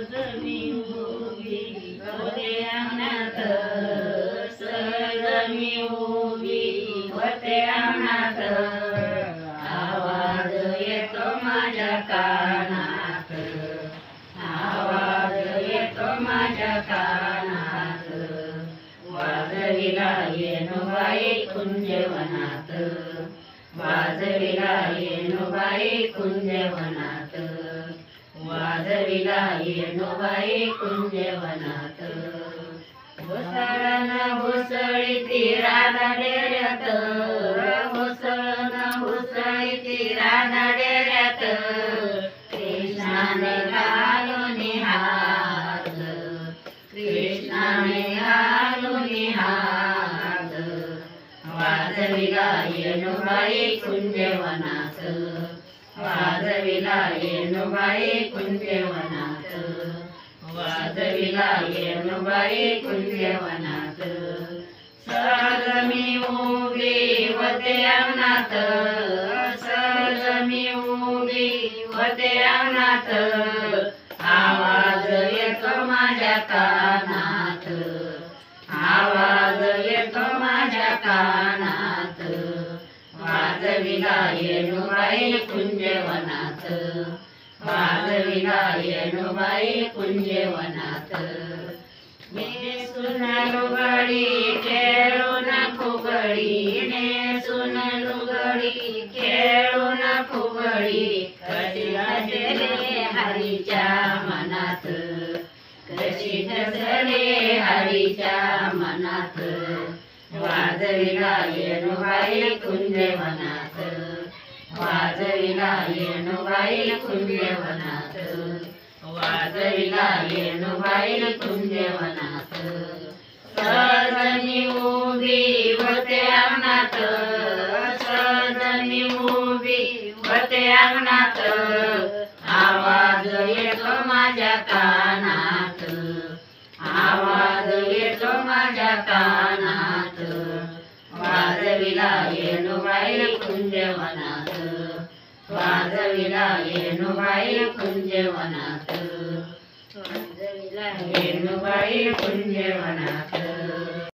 सहजनी उभी होते अंगणात, सहजनी उभी होते अंगणात, आवाज येतो माझ्या कानात, आवाज येतो माझ्या कानात, वाजविला येणूबाई कुंजवनात, वाजविला येणूबाई कुंजवनात, वाजविला येणूबाई कुंजवनात. घुसळण घुसळीती राधा डेऱ्यात, घुसळण घुसळीती राधा डेऱ्यात, कृष्णाने घालून हात, कृष्णाने घालून हात, वाजविला येणूबाई कुंजवनात, वाजविला येणूबाई कुंजवनात, वाजविला येणूबाई कुंजवनात. सहज मी उभी होते अंगणात, सहज मी उभी होते अंगणात, आवाज येतो माझ्या कानात, आवाज येतो माझ्या कानात, वाजविला येणूबाई कुंजवनात, वाजविला येणूबाई कुंजवनात. नेसून लुगडी खेळून फुगडी, नेसून लुगडी खेळून फुगडी, कशी ढसले हरीच्या मनात, कशी ढसले हरीच्या मनात, वाजविला येणूबाई कुंजवनात, वाजविला येणूबाई कुंजवनात, वाजविला येणूबाई कुंजवनात. सहजनी उभी होते अंगणात, सहजनी उभी होते अंगणात, आवाज येतो माझ्या कानात, आवाज येतो माझ्या कानात, वाजविला येणूबाई कुंजवनात, वाजविला येणूबाई कुंजवनात, वाजविला येणूबाई कुंजवनात.